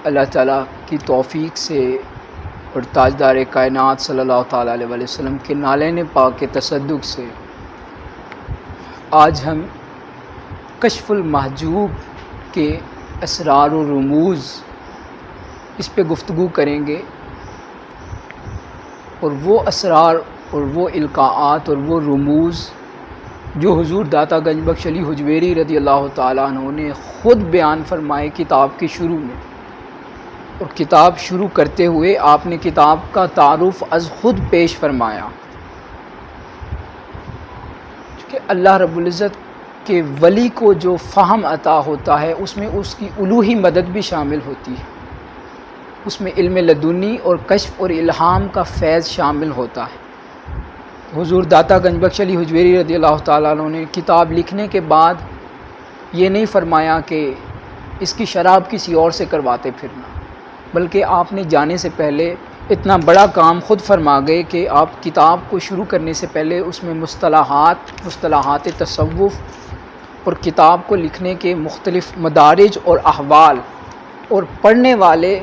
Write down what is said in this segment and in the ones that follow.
اللہ تعالیٰ کی توفیق سے اور تاجدار کائنات صلی اللہ تعالیٰ علیہ وسلم کے نالین پاک کے تصدق سے آج ہم کشف المحجوب کے اسرار و رموز اس پہ گفتگو کریں گے، اور وہ اسرار اور وہ القاءات اور وہ رموز جو حضور داتا گنج بخش علی حجویری رضی اللہ تعالیٰ عنہ نے خود بیان فرمائے کتاب کے شروع میں۔ اور کتاب شروع کرتے ہوئے آپ نے کتاب کا تعارف از خود پیش فرمایا کہ اللہ رب العزت کے ولی کو جو فہم عطا ہوتا ہے اس میں اس کی الوہی مدد بھی شامل ہوتی ہے، اس میں علم لدنی اور کشف اور الہام کا فیض شامل ہوتا ہے۔ حضور داتا گنج بخش علی حجویری رضی اللہ تعالیٰ عنہ نے کتاب لکھنے کے بعد یہ نہیں فرمایا کہ اس کی شرح کسی اور سے کرواتے پھرنا، بلکہ آپ نے جانے سے پہلے اتنا بڑا کام خود فرما گئے کہ آپ کتاب کو شروع کرنے سے پہلے اس میں مصطلحات تصوف اور کتاب کو لکھنے کے مختلف مدارج اور احوال اور پڑھنے والے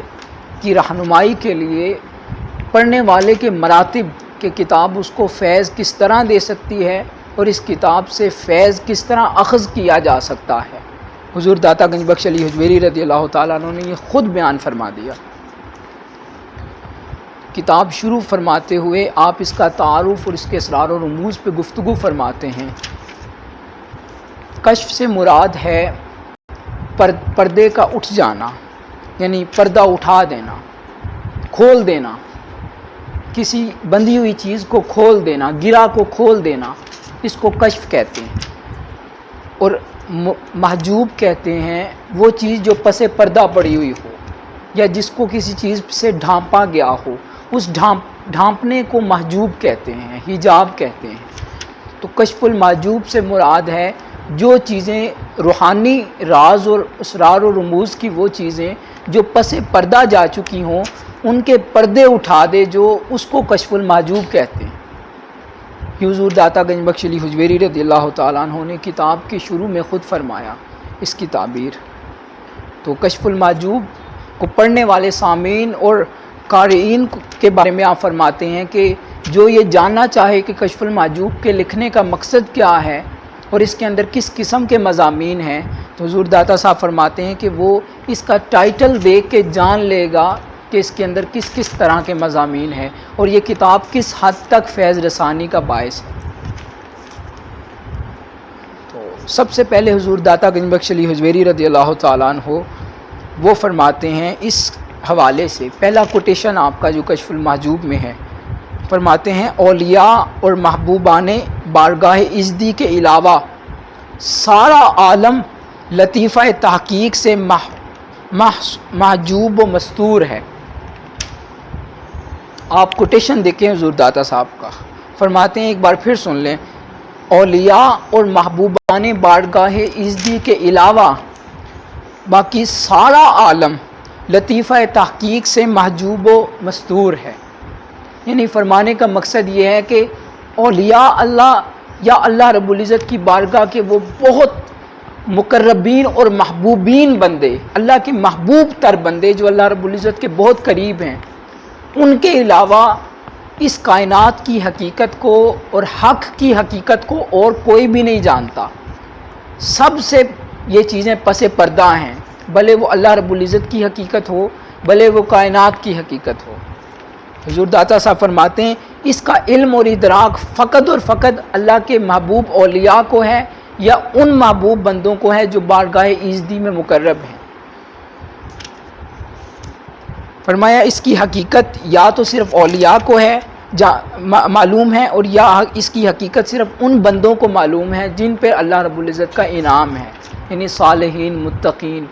کی رہنمائی کے لیے پڑھنے والے کے مراتب کہ کتاب اس کو فیض کس طرح دے سکتی ہے اور اس کتاب سے فیض کس طرح اخذ کیا جا سکتا ہے، حضور داتا گنج بخش علی حجویری رضی اللہ تعالیٰ عنہ نے یہ خود بیان فرما دیا۔ کتاب شروع فرماتے ہوئے آپ اس کا تعارف اور اس کے اسرار و رموز پہ گفتگو فرماتے ہیں۔ کشف سے مراد ہے پردے کا اٹھ جانا، یعنی پردہ اٹھا دینا، کھول دینا، کسی بندھی ہوئی چیز کو کھول دینا، گرہ کو کھول دینا، اس کو کشف کہتے ہیں۔ اور محجوب کہتے ہیں وہ چیز جو پس پردہ پڑی ہوئی ہو یا جس کو کسی چیز سے ڈھانپا گیا ہو، اس ڈھانپنے کو محجوب کہتے ہیں، حجاب کہتے ہیں۔ تو کشف المحجوب سے مراد ہے جو چیزیں روحانی راز اور اسرار و رموز کی وہ چیزیں جو پس پردہ جا چکی ہوں ان کے پردے اٹھا دے، جو اس کو کشف المحجوب کہتے ہیں۔ حضور داتا گنج بخش علی حجویری رضی اللہ تعالیٰ عنہ نے کتاب کے شروع میں خود فرمایا اس کی تعبیر۔ تو کشف المحجوب کو پڑھنے والے سامعین اور قارئین کے بارے میں آپ فرماتے ہیں کہ جو یہ جاننا چاہے کہ کشف المحجوب کے لکھنے کا مقصد کیا ہے اور اس کے اندر کس قسم کے مضامین ہیں، تو حضور داتا صاحب فرماتے ہیں کہ وہ اس کا ٹائٹل دیکھ کے جان لے گا کہ اس کے اندر کس کس طرح کے مضامین ہیں اور یہ کتاب کس حد تک فیض رسانی کا باعث ہے۔ تو سب سے پہلے حضور داتا گنج بخش علی حجویری رضی اللہ تعالیٰ عنہ وہ فرماتے ہیں اس حوالے سے، پہلا کوٹیشن آپ کا جو کشف المحجوب میں ہے، فرماتے ہیں اولیاء اور محبوبان بارگاہ ازدی کے علاوہ سارا عالم لطیفہ تحقیق سے محجوب و مستور ہے۔ آپ کوٹیشن دیکھیں حضور داتا صاحب کا، فرماتے ہیں ایک بار پھر سن لیں، اولیاء اور محبوبان بارگاہ ازدی کے علاوہ باقی سارا عالم لطیفہ تحقیق سے محجوب و مستور ہے۔ یعنی فرمانے کا مقصد یہ ہے کہ اولیاء اللہ یا اللہ رب العزت کی بارگاہ کے وہ بہت مقربین اور محبوبین بندے، اللہ کے محبوب تر بندے جو اللہ رب العزت کے بہت قریب ہیں، ان کے علاوہ اس کائنات کی حقیقت کو اور حق کی حقیقت کو اور کوئی بھی نہیں جانتا۔ سب سے یہ چیزیں پس پردہ ہیں، بھلے وہ اللہ رب العزت کی حقیقت ہو، بھلے وہ کائنات کی حقیقت ہو۔ حضور داتا صاحب فرماتے ہیں اس کا علم اور ادراک فقط اور فقط اللہ کے محبوب اولیاء کو ہے یا ان محبوب بندوں کو ہے جو بارگاہ ازدی میں مقرب ہیں۔ فرمایا اس کی حقیقت یا تو صرف اولیاء کو ہے معلوم ہے، اور یا اس کی حقیقت صرف ان بندوں کو معلوم ہے جن پہ اللہ رب العزت کا انعام ہے، یعنی صالحین، متقین،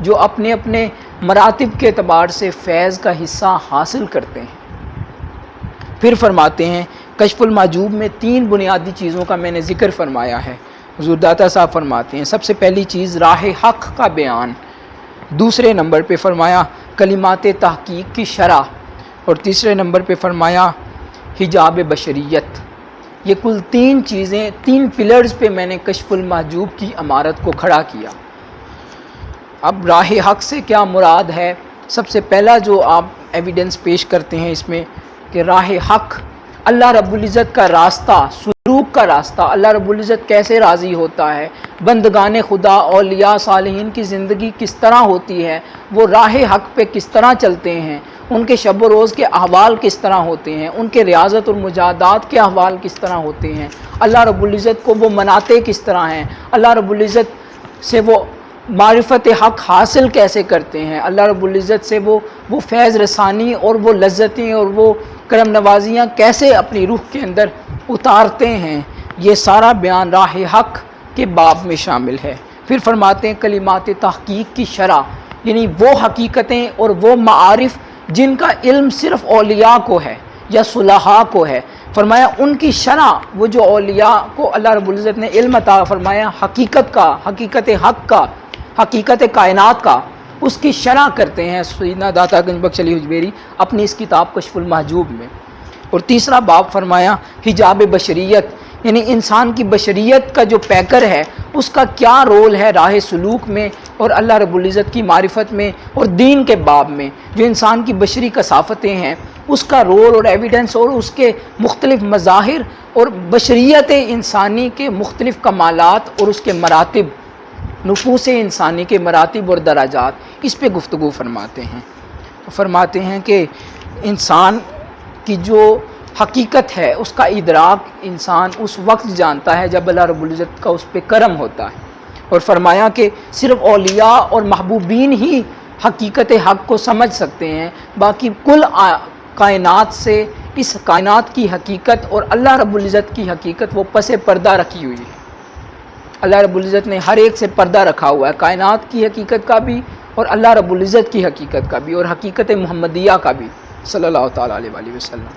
جو اپنے اپنے مراتب کے اعتبار سے فیض کا حصہ حاصل کرتے ہیں۔ پھر فرماتے ہیں کشف المحجوب میں 3 بنیادی چیزوں کا میں نے ذکر فرمایا ہے۔ حضور داتا صاحب فرماتے ہیں سب سے پہلی چیز راہ حق کا بیان، دوسرے نمبر پہ فرمایا کلمات تحقیق کی شرح، اور تیسرے نمبر پہ فرمایا حجاب بشریت۔ یہ کل 3 چیزیں 3 پلرز پہ میں نے کشف المحجوب کی عمارت کو کھڑا کیا۔ اب راہ حق سے کیا مراد ہے؟ سب سے پہلا جو آپ ایویڈنس پیش کرتے ہیں اس میں کہ راہ حق، اللہ رب العزت کا راستہ، سلوک کا راستہ، اللہ رب العزت کیسے راضی ہوتا ہے، بندگان خدا اولیاء صالحین کی زندگی کس طرح ہوتی ہے، وہ راہ حق پہ کس طرح چلتے ہیں، ان کے شب و روز کے احوال کس طرح ہوتے ہیں، ان کے ریاضت اور مجاہدات کے احوال کس طرح ہوتے ہیں، اللہ رب العزت کو وہ مناتے کس طرح ہیں، اللہ رب العزت سے وہ معرفت حق حاصل کیسے کرتے ہیں، اللہ رب العزت سے وہ فیض رسانی اور وہ لذتیں اور وہ کرم نوازیاں کیسے اپنی روح کے اندر اتارتے ہیں، یہ سارا بیان راہ حق کے باب میں شامل ہے۔ پھر فرماتے ہیں کلمات تحقیق کی شرح، یعنی وہ حقیقتیں اور وہ معارف جن کا علم صرف اولیاء کو ہے یا صلحاء کو ہے، فرمایا ان کی شرح، وہ جو اولیاء کو اللہ رب العزت نے علم عطا فرمایا حقیقت کا، حقیقت حق کا، حقیقت کائنات کا، اس کی شرح کرتے ہیں سیدنا داتا گنج بخش علی حجویری اپنی اس کتاب کشف المحجوب میں۔ اور تیسرا باب فرمایا حجاب بشریت، یعنی انسان کی بشریت کا جو پیکر ہے اس کا کیا رول ہے راہ سلوک میں اور اللہ رب العزت کی معرفت میں اور دین کے باب میں، جو انسان کی بشری کثافتیں ہیں اس کا رول اور ایویڈنس اور اس کے مختلف مظاہر اور بشریت انسانی کے مختلف کمالات اور اس کے مراتب، نفوس انسانی کے مراتب اور درجات، اس پہ گفتگو فرماتے ہیں۔ فرماتے ہیں کہ انسان کی جو حقیقت ہے اس کا ادراک انسان اس وقت جانتا ہے جب اللہ رب العزت کا اس پہ کرم ہوتا ہے، اور فرمایا کہ صرف اولیاء اور محبوبین ہی حقیقت حق کو سمجھ سکتے ہیں، باقی کل کائنات سے اس کائنات کی حقیقت اور اللہ رب العزت کی حقیقت وہ پس پردہ رکھی ہوئی ہے۔ اللہ رب العزت نے ہر ایک سے پردہ رکھا ہوا ہے، کائنات کی حقیقت کا بھی اور اللہ رب العزت کی حقیقت کا بھی اور حقیقت محمدیہ کا بھی صلی اللہ تعالیٰ علیہ وآلہ وسلم۔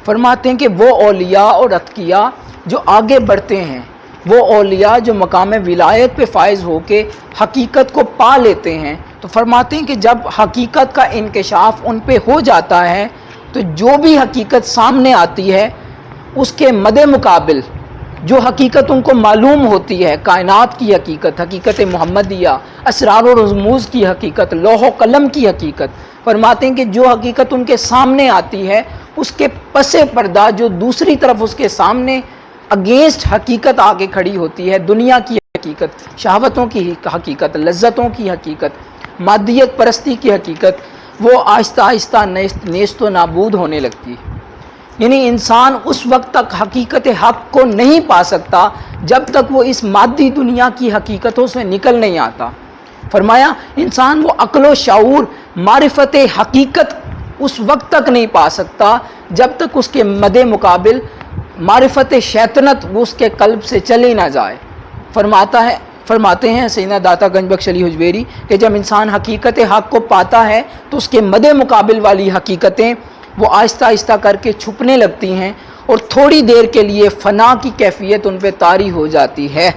فرماتے ہیں کہ وہ اولیاء اور اتقیاء جو آگے بڑھتے ہیں، وہ اولیاء جو مقام ولایت پہ فائز ہو کے حقیقت کو پا لیتے ہیں، تو فرماتے ہیں کہ جب حقیقت کا انکشاف ان پہ ہو جاتا ہے تو جو بھی حقیقت سامنے آتی ہے اس کے مد مقابل جو حقیقت ان کو معلوم ہوتی ہے، کائنات کی حقیقت، حقیقت محمدیہ، اسرار و رموز کی حقیقت، لوح و قلم کی حقیقت، فرماتے ہیں کہ جو حقیقت ان کے سامنے آتی ہے اس کے پس پردہ جو دوسری طرف اس کے سامنے اگینسٹ حقیقت آ کے کھڑی ہوتی ہے، دنیا کی حقیقت، شہوتوں کی حقیقت، لذتوں کی حقیقت، مادیت پرستی کی حقیقت، وہ آہستہ آہستہ نیست و نابود ہونے لگتی ہے۔ یعنی انسان اس وقت تک حقیقت حق کو نہیں پا سکتا جب تک وہ اس مادی دنیا کی حقیقتوں سے نکل نہیں آتا۔ فرمایا انسان وہ عقل و شعور، معرفت حقیقت اس وقت تک نہیں پا سکتا جب تک اس کے مد مقابل معرفت شیطنت وہ اس کے قلب سے چلی نہ جائے۔ فرماتے ہیں سیدنا داتا گنج بخش علی حجویری کہ جب انسان حقیقت حق کو پاتا ہے تو اس کے مد مقابل والی حقیقتیں وہ آہستہ آہستہ کر کے چھپنے لگتی ہیں اور تھوڑی دیر کے لیے فنا کی کیفیت ان پہ طاری ہو جاتی ہے،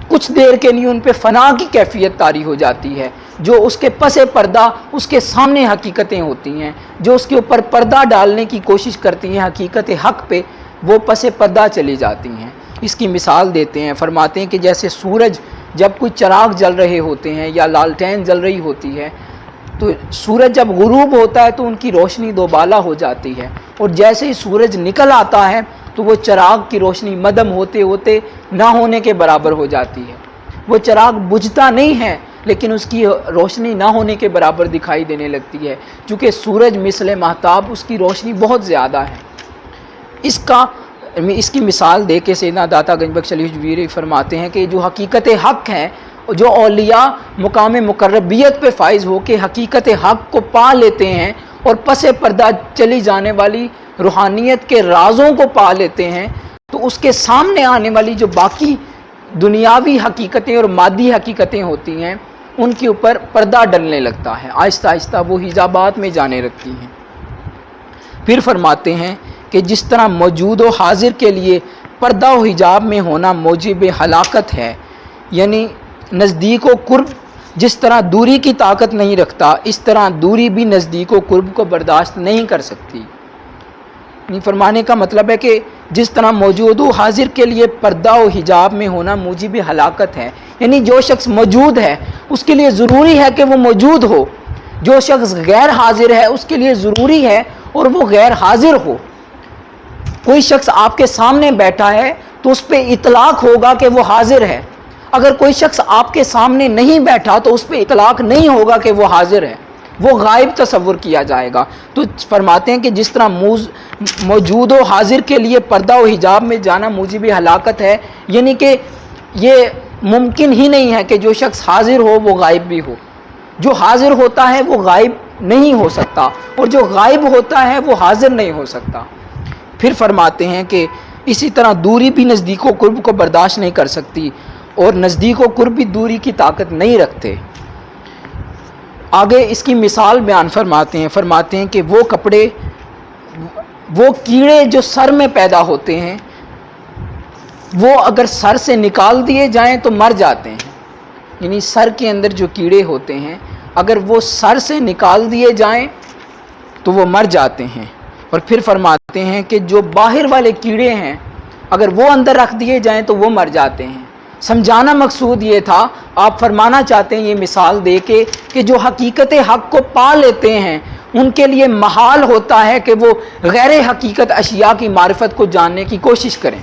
کچھ دیر کے لیے ان پہ فنا کی کیفیت طاری ہو جاتی ہے، جو اس کے پس پردہ اس کے سامنے حقیقتیں ہوتی ہیں، جو اس کے اوپر پردہ ڈالنے کی کوشش کرتی ہیں حقیقت حق پہ، وہ پس پردہ چلی جاتی ہیں۔ اس کی مثال دیتے ہیں، فرماتے ہیں کہ جیسے سورج جب کوئی چراغ جل رہے ہوتے ہیں یا لالٹین جل رہی ہوتی ہے تو سورج جب غروب ہوتا ہے تو ان کی روشنی دوبالا ہو جاتی ہے، اور جیسے ہی سورج نکل آتا ہے تو وہ چراغ کی روشنی مدھم ہوتے ہوتے نہ ہونے کے برابر ہو جاتی ہے۔ وہ چراغ بجھتا نہیں ہے لیکن اس کی روشنی نہ ہونے کے برابر دکھائی دینے لگتی ہے، چونکہ سورج مثل ماہتاب اس کی روشنی بہت زیادہ ہے۔ اس کی مثال دے کے سیدنا داتا گنج بخش علی حجویری فرماتے ہیں کہ جو حقیقت حق ہے، جو اولیاء مقام مقربیت پہ فائز ہو کے حقیقت حق کو پا لیتے ہیں اور پس پردہ چلی جانے والی روحانیت کے رازوں کو پا لیتے ہیں، تو اس کے سامنے آنے والی جو باقی دنیاوی حقیقتیں اور مادی حقیقتیں ہوتی ہیں ان کے اوپر پردہ ڈلنے لگتا ہے، آہستہ آہستہ وہ حجابات میں جانے لگتی ہیں۔ پھر فرماتے ہیں کہ جس طرح موجود و حاضر کے لیے پردہ و حجاب میں ہونا موجب ہلاکت ہے، یعنی نزدیک و قرب جس طرح دوری کی طاقت نہیں رکھتا، اس طرح دوری بھی نزدیک و قرب کو برداشت نہیں کر سکتی۔ فرمانے کا مطلب ہے کہ جس طرح موجود و حاضر کے لیے پردہ و حجاب میں ہونا موجب ہلاکت ہے، یعنی جو شخص موجود ہے اس کے لیے ضروری ہے کہ وہ موجود ہو، جو شخص غیر حاضر ہے اس کے لیے ضروری ہے اور وہ غیر حاضر ہو۔ کوئی شخص آپ کے سامنے بیٹھا ہے تو اس پہ اطلاق ہوگا کہ وہ حاضر ہے، اگر کوئی شخص آپ کے سامنے نہیں بیٹھا تو اس پہ اطلاق نہیں ہوگا کہ وہ حاضر ہے، وہ غائب تصور کیا جائے گا۔ تو فرماتے ہیں کہ جس طرح موجود و حاضر کے لیے پردہ و حجاب میں جانا موجب ہلاکت ہے، یعنی کہ یہ ممکن ہی نہیں ہے کہ جو شخص حاضر ہو وہ غائب بھی ہو، جو حاضر ہوتا ہے وہ غائب نہیں ہو سکتا، اور جو غائب ہوتا ہے وہ حاضر نہیں ہو سکتا۔ پھر فرماتے ہیں کہ اسی طرح دوری بھی نزدیک و قرب کو برداشت نہیں کر سکتی، اور نزدیک و قرب بھی دوری کی طاقت نہیں رکھتے۔ آگے اس کی مثال بیان فرماتے ہیں کہ وہ کپڑے، وہ کیڑے جو سر میں پیدا ہوتے ہیں وہ اگر سر سے نکال دیے جائیں تو مر جاتے ہیں، یعنی سر کے اندر جو کیڑے ہوتے ہیں اگر وہ سر سے نکال دیے جائیں تو وہ مر جاتے ہیں۔ اور پھر فرماتے ہیں کہ جو باہر والے کیڑے ہیں اگر وہ اندر رکھ دیے جائیں تو وہ مر جاتے ہیں۔ سمجھانا مقصود یہ تھا، آپ فرمانا چاہتے ہیں یہ مثال دے کے کہ جو حقیقت حق کو پا لیتے ہیں ان کے لیے محال ہوتا ہے کہ وہ غیر حقیقت اشیاء کی معرفت کو جاننے کی کوشش کریں۔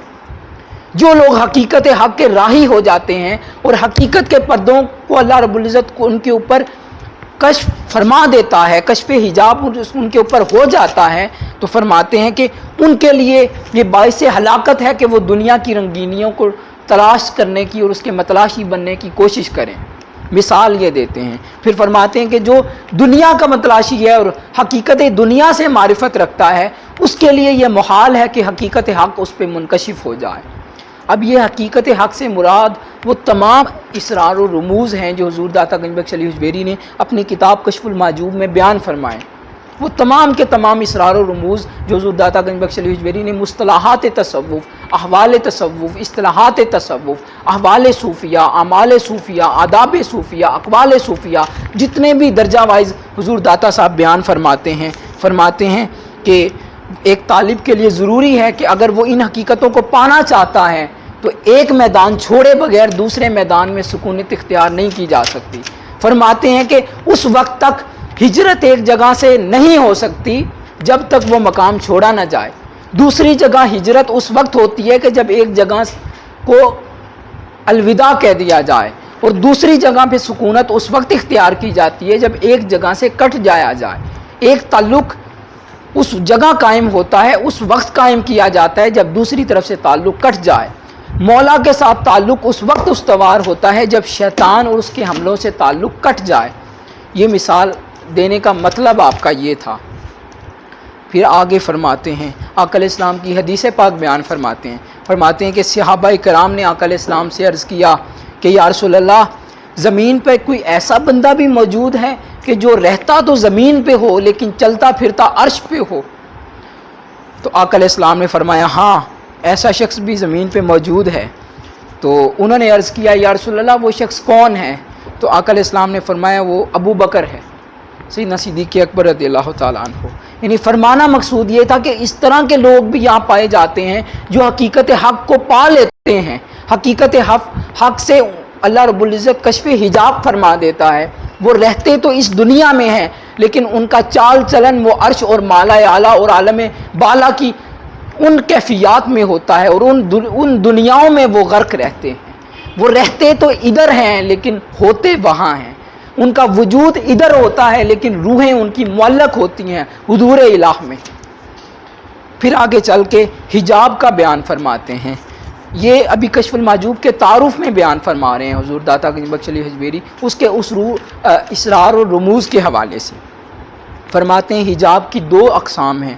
جو لوگ حقیقت حق کے راہی ہو جاتے ہیں اور حقیقت کے پردوں کو اللہ رب العزت کو ان کے اوپر کشف فرما دیتا ہے، کشف حجاب ان کے اوپر ہو جاتا ہے، تو فرماتے ہیں کہ ان کے لیے یہ باعث ہلاکت ہے کہ وہ دنیا کی رنگینیوں کو تلاش کرنے کی اور اس کے متلاشی بننے کی کوشش کریں۔ مثال یہ دیتے ہیں، پھر فرماتے ہیں کہ جو دنیا کا متلاشی ہے اور حقیقت دنیا سے معرفت رکھتا ہے اس کے لیے یہ محال ہے کہ حقیقت حق اس پہ منکشف ہو جائے۔ اب یہ حقیقت حق سے مراد وہ تمام اسرار و رموز ہیں جو حضور داتا گنج بخش علی حجویری نے اپنی کتاب کشف المحجوب میں بیان فرمائے، وہ تمام کے تمام اسرار و رموز جو حضور داتا گنج بخش علی حجویری نے مصطلحات تصوف، احوال تصوف، اصطلاحات تصوف، احوال صوفیہ، اعمال صوفیہ، آداب صوفیہ، اقوال صوفیہ، جتنے بھی درجہ وائز حضور داتا صاحب بیان فرماتے ہیں کہ ایک طالب کے لیے ضروری ہے کہ اگر وہ ان حقیقتوں کو پانا چاہتا ہے تو ایک میدان چھوڑے بغیر دوسرے میدان میں سکونت اختیار نہیں کی جا سکتی۔ فرماتے ہیں کہ اس وقت تک ہجرت ایک جگہ سے نہیں ہو سکتی جب تک وہ مقام چھوڑا نہ جائے۔ دوسری جگہ ہجرت اس وقت ہوتی ہے کہ جب ایک جگہ کو الوداع کہہ دیا جائے، اور دوسری جگہ پہ سکونت اس وقت اختیار کی جاتی ہے جب ایک جگہ سے کٹ جایا جائے۔ ایک تعلق اس جگہ قائم ہوتا ہے، اس وقت قائم کیا جاتا ہے جب دوسری طرف سے تعلق کٹ جائے۔ مولا کے ساتھ تعلق اس وقت استوار ہوتا ہے جب شیطان اور اس کے حملوں سے تعلق کٹ جائے۔ یہ مثال دینے کا مطلب آپ کا یہ تھا۔ پھر آگے فرماتے ہیں، آقا علیہ السلام کی حدیث پاک بیان فرماتے ہیں کہ صحابہ کرام نے آقا علیہ السلام سے عرض کیا کہ یا رسول اللہ، زمین پہ کوئی ایسا بندہ بھی موجود ہے کہ جو رہتا تو زمین پہ ہو لیکن چلتا پھرتا عرش پہ ہو؟ تو آقا علیہ السلام نے فرمایا ہاں، ایسا شخص بھی زمین پہ موجود ہے۔ تو انہوں نے عرض کیا یا رسول اللہ وہ شخص کون ہے؟ تو آقا علیہ السلام نے فرمایا وہ ابو بکر ہے، سیدنا صدیق اکبر رضی اللہ تعالیٰ عنہ۔ یعنی فرمانا مقصود یہ تھا کہ اس طرح کے لوگ بھی یہاں پائے جاتے ہیں جو حقیقت حق کو پا لیتے ہیں، حقیقت حق سے اللہ رب العزت کشف حجاب فرما دیتا ہے۔ وہ رہتے تو اس دنیا میں ہیں لیکن ان کا چال چلن وہ عرش اور مالا اعلیٰ اور عالم بالا کی ان کیفیات میں ہوتا ہے، اور ان دنیاؤں میں وہ غرق رہتے ہیں۔ وہ رہتے تو ادھر ہیں لیکن ہوتے وہاں ہیں، ان کا وجود ادھر ہوتا ہے لیکن روحیں ان کی معلق ہوتی ہیں حضور الہ میں۔ پھر آگے چل کے حجاب کا بیان فرماتے ہیں، یہ ابھی کشف المحجوب کے تعارف میں بیان فرما رہے ہیں حضور داتا گنج بخش علی حجویری، اس کے اسرار و رموز کے حوالے سے فرماتے ہیں حجاب کی دو اقسام ہیں۔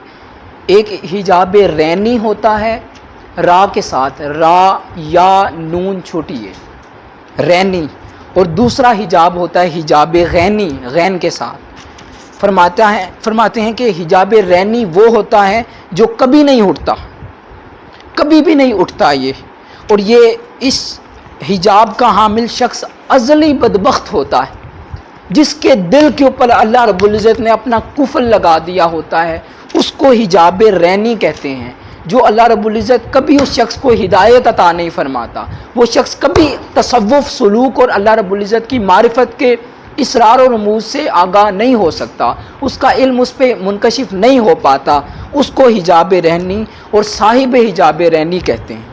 ایک حجاب رینی ہوتا ہے را کے ساتھ، را یا نون چھوٹی ہے رینی، اور دوسرا حجاب ہوتا ہے حجاب غینی غین کے ساتھ۔ فرماتے ہیں کہ حجاب رینی وہ ہوتا ہے جو کبھی نہیں اٹھتا، کبھی بھی نہیں اٹھتا یہ، اور یہ اس حجاب کا حامل شخص ازلی بدبخت ہوتا ہے، جس کے دل کے اوپر اللہ رب العزت نے اپنا کفل لگا دیا ہوتا ہے، اس کو حجاب رینی کہتے ہیں۔ جو اللہ رب العزت کبھی اس شخص کو ہدایت عطا نہیں فرماتا، وہ شخص کبھی تصوف، سلوک اور اللہ رب العزت کی معرفت کے اسرار و رموز سے آگاہ نہیں ہو سکتا، اس کا علم اس پہ منکشف نہیں ہو پاتا، اس کو حجاب رہنی اور صاحب حجاب رہنی کہتے ہیں۔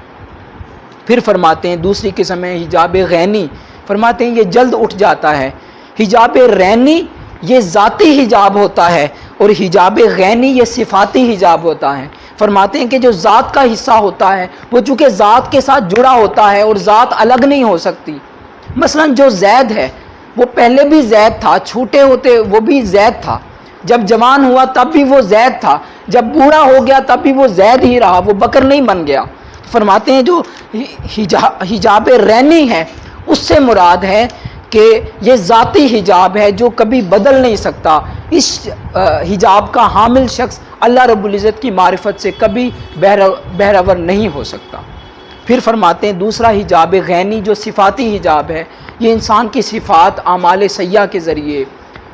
پھر فرماتے ہیں دوسری قسم ہے حجاب غینی، فرماتے ہیں یہ جلد اٹھ جاتا ہے۔ حجاب رہنی یہ ذاتی حجاب ہوتا ہے اور حجاب غینی یہ صفاتی حجاب ہوتا ہے۔ فرماتے ہیں کہ جو ذات کا حصہ ہوتا ہے وہ چونکہ ذات کے ساتھ جڑا ہوتا ہے اور ذات الگ نہیں ہو سکتی۔ مثلا جو زید ہے وہ پہلے بھی زید تھا، چھوٹے ہوتے وہ بھی زید تھا، جب جوان ہوا تب بھی وہ زید تھا، جب بوڑھا ہو گیا تب بھی وہ زید ہی رہا، وہ بکر نہیں بن گیا۔ فرماتے ہیں جو حجاب رہنی ہے اس سے مراد ہے کہ یہ ذاتی حجاب ہے جو کبھی بدل نہیں سکتا، اس حجاب کا حامل شخص اللہ رب العزت کی معرفت سے کبھی بہرور نہیں ہو سکتا۔ پھر فرماتے ہیں دوسرا حجاب غینی جو صفاتی حجاب ہے، یہ انسان کی صفات اعمال سیئہ کے ذریعے،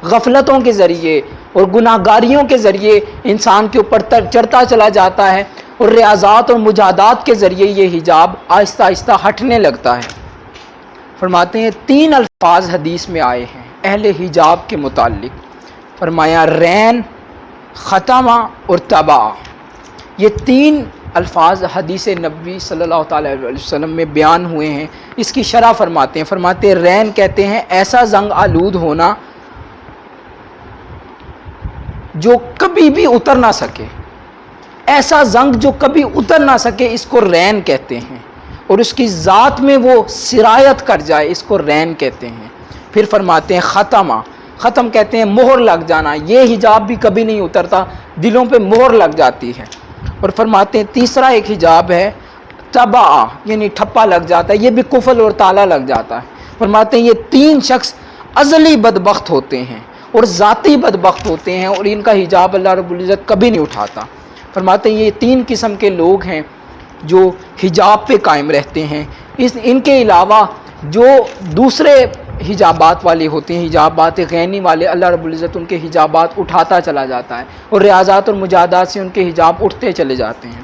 غفلتوں کے ذریعے اور گناہ گاریوں کے ذریعے انسان کے اوپر چڑھتا چلا جاتا ہے، اور ریاضات اور مجاہدات کے ذریعے یہ حجاب آہستہ آہستہ ہٹنے لگتا ہے۔ فرماتے ہیں 3 الفاظ حدیث میں آئے ہیں اہل حجاب کے متعلق، فرمایا رین، ختمہ اور تبا۔ یہ 3 الفاظ حدیث نبوی صلی اللہ تعالیٰ علیہ وسلم میں بیان ہوئے ہیں۔ اس کی شرح فرماتے ہیں، فرماتے ہیں رین کہتے ہیں ایسا زنگ آلود ہونا جو کبھی بھی اتر نہ سکے، ایسا زنگ جو کبھی اتر نہ سکے اس کو رین کہتے ہیں، اور اس کی ذات میں وہ سرایت کر جائے اس کو رین کہتے ہیں۔ پھر فرماتے ہیں ختمہ، ختم کہتے ہیں مہر لگ جانا، یہ حجاب بھی کبھی نہیں اترتا، دلوں پہ مہر لگ جاتی ہے۔ اور فرماتے ہیں تیسرا ایک حجاب ہے تبا، یعنی ٹھپا لگ جاتا ہے، یہ بھی کفل اور تالا لگ جاتا ہے۔ فرماتے ہیں یہ 3 شخص ازلی بدبخت ہوتے ہیں اور ذاتی بدبخت ہوتے ہیں، اور ان کا حجاب اللہ رب العزت کبھی نہیں اٹھاتا۔ فرماتے ہیں یہ 3 قسم کے لوگ ہیں جو حجاب پہ قائم رہتے ہیں۔ ان کے علاوہ جو دوسرے حجابات والے ہوتے ہیں، حجابات غینی والے، اللہ رب العزت ان کے حجابات اٹھاتا چلا جاتا ہے اور ریاضات اور مجاہدات سے ان کے حجاب اٹھتے چلے جاتے ہیں۔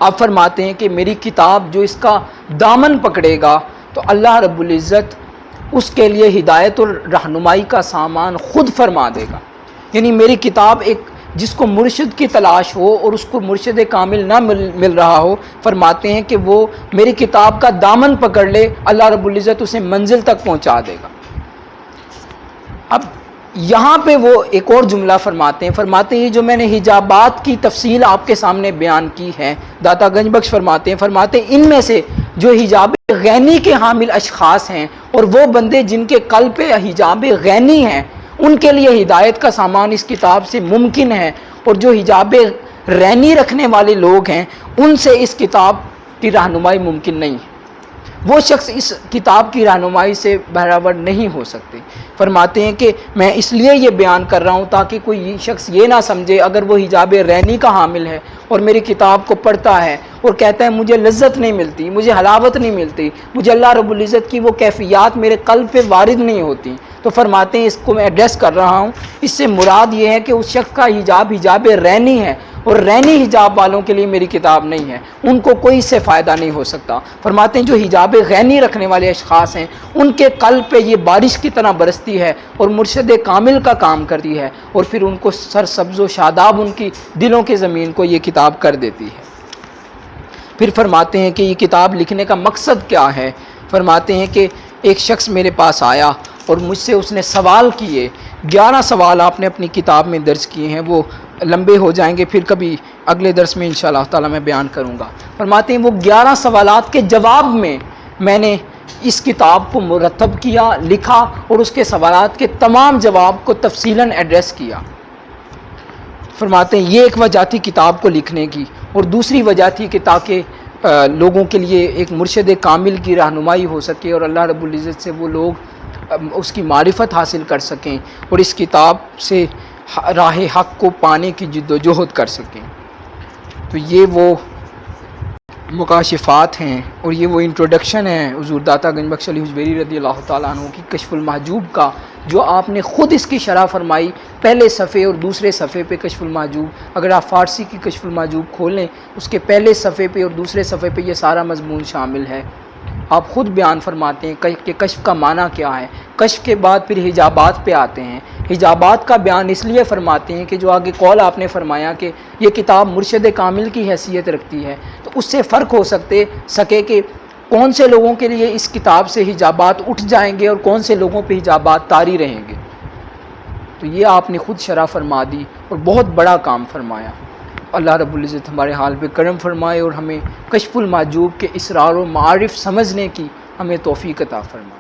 آپ فرماتے ہیں کہ میری کتاب جو اس کا دامن پکڑے گا تو اللہ رب العزت اس کے لیے ہدایت اور رہنمائی کا سامان خود فرما دے گا۔ یعنی میری کتاب ایک جس کو مرشد کی تلاش ہو اور اس کو مرشد کامل نہ مل رہا ہو، فرماتے ہیں کہ وہ میری کتاب کا دامن پکڑ لے، اللہ رب العزت اسے منزل تک پہنچا دے گا۔ اب یہاں پہ وہ ایک اور جملہ فرماتے ہیں، فرماتے ہیں جو میں نے حجابات کی تفصیل آپ کے سامنے بیان کی ہے، داتا گنج بخش فرماتے ہیں ان میں سے جو حجاب غینی کے حامل اشخاص ہیں اور وہ بندے جن کے قلب پہ حجاب غینی ہیں، ان کے لیے ہدایت کا سامان اس کتاب سے ممکن ہے، اور جو حجاب رینی رکھنے والے لوگ ہیں ان سے اس کتاب کی رہنمائی ممکن نہیں ہے، وہ شخص اس کتاب کی رہنمائی سے بہرور نہیں ہو سکتے۔ فرماتے ہیں کہ میں اس لیے یہ بیان کر رہا ہوں تاکہ کوئی شخص یہ نہ سمجھے اگر وہ حجاب رینی کا حامل ہے اور میری کتاب کو پڑھتا ہے اور کہتا ہے مجھے لذت نہیں ملتی، مجھے حلاوت نہیں ملتی، مجھے اللہ رب العزت کی وہ کیفیات میرے قلب پہ وارد نہیں ہوتی، تو فرماتے ہیں اس کو میں ایڈریس کر رہا ہوں، اس سے مراد یہ ہے کہ اس شخص کا حجاب رینی ہے، اور رینی حجاب والوں کے لیے میری کتاب نہیں ہے، ان کو کوئی اس سے فائدہ نہیں ہو سکتا۔ فرماتے ہیں جو حجاب غینی رکھنے والے اشخاص ہیں ان کے قلب پہ یہ بارش کی طرح برستی ہے اور مرشد کامل کا کام کرتی ہے، اور پھر ان کو سرسبز و شاداب ان کی دلوں کی زمین کو یہ کتاب کر دیتی ہے۔ پھر فرماتے ہیں کہ یہ کتاب لکھنے کا مقصد کیا ہے؟ فرماتے ہیں کہ ایک شخص میرے پاس آیا اور مجھ سے اس نے سوال کیے، 11 سوال آپ نے اپنی کتاب میں درج کیے ہیں، وہ لمبے ہو جائیں گے، پھر کبھی اگلے درس میں انشاءاللہ تعالی میں بیان کروں گا۔ فرماتے ہیں وہ 11 سوالات کے جواب میں نے اس کتاب کو مرتب کیا، لکھا، اور اس کے سوالات کے تمام جواب کو تفصیلاً ایڈریس کیا۔ فرماتے ہیں یہ ایک وجہ تھی کتاب کو لکھنے کی، اور دوسری وجہ تھی کہ تاکہ لوگوں کے لیے ایک مرشد کامل کی رہنمائی ہو سکے اور اللہ رب العزت سے وہ لوگ اس کی معرفت حاصل کر سکیں اور اس کتاب سے راہ حق کو پانے کی جد و جہد کر سکیں۔ تو یہ وہ مکاشفات ہیں، اور یہ وہ انٹروڈکشن ہے حضور داتا گنج بخش علی حجویری رضی اللہ تعالیٰ عنہ کی کشف المحجوب کا، جو آپ نے خود اس کی شرح فرمائی پہلے صفحے اور دوسرے صفحے پہ کشف المحجوب۔ اگر آپ فارسی کی کشف المحجوب کھولیں اس کے پہلے صفحے پہ اور دوسرے صفحے پہ یہ سارا مضمون شامل ہے۔ آپ خود بیان فرماتے ہیں کہ کشف کا معنی کیا ہے۔ کشف کے بعد پھر حجابات پہ آتے ہیں، حجابات کا بیان اس لیے فرماتے ہیں کہ جو آگے قول آپ نے فرمایا کہ یہ کتاب مرشد کامل کی حیثیت رکھتی ہے، تو اس سے فرق ہو سکے کہ کون سے لوگوں کے لیے اس کتاب سے حجابات اٹھ جائیں گے اور کون سے لوگوں پہ حجابات طاری رہیں گے۔ تو یہ آپ نے خود شرح فرما دی اور بہت بڑا کام فرمایا۔ اللہ رب العزت ہمارے حال پہ کرم فرمائے اور ہمیں کشف المحجوب کے اسرار و معارف سمجھنے کی ہمیں توفیق عطا فرمائے۔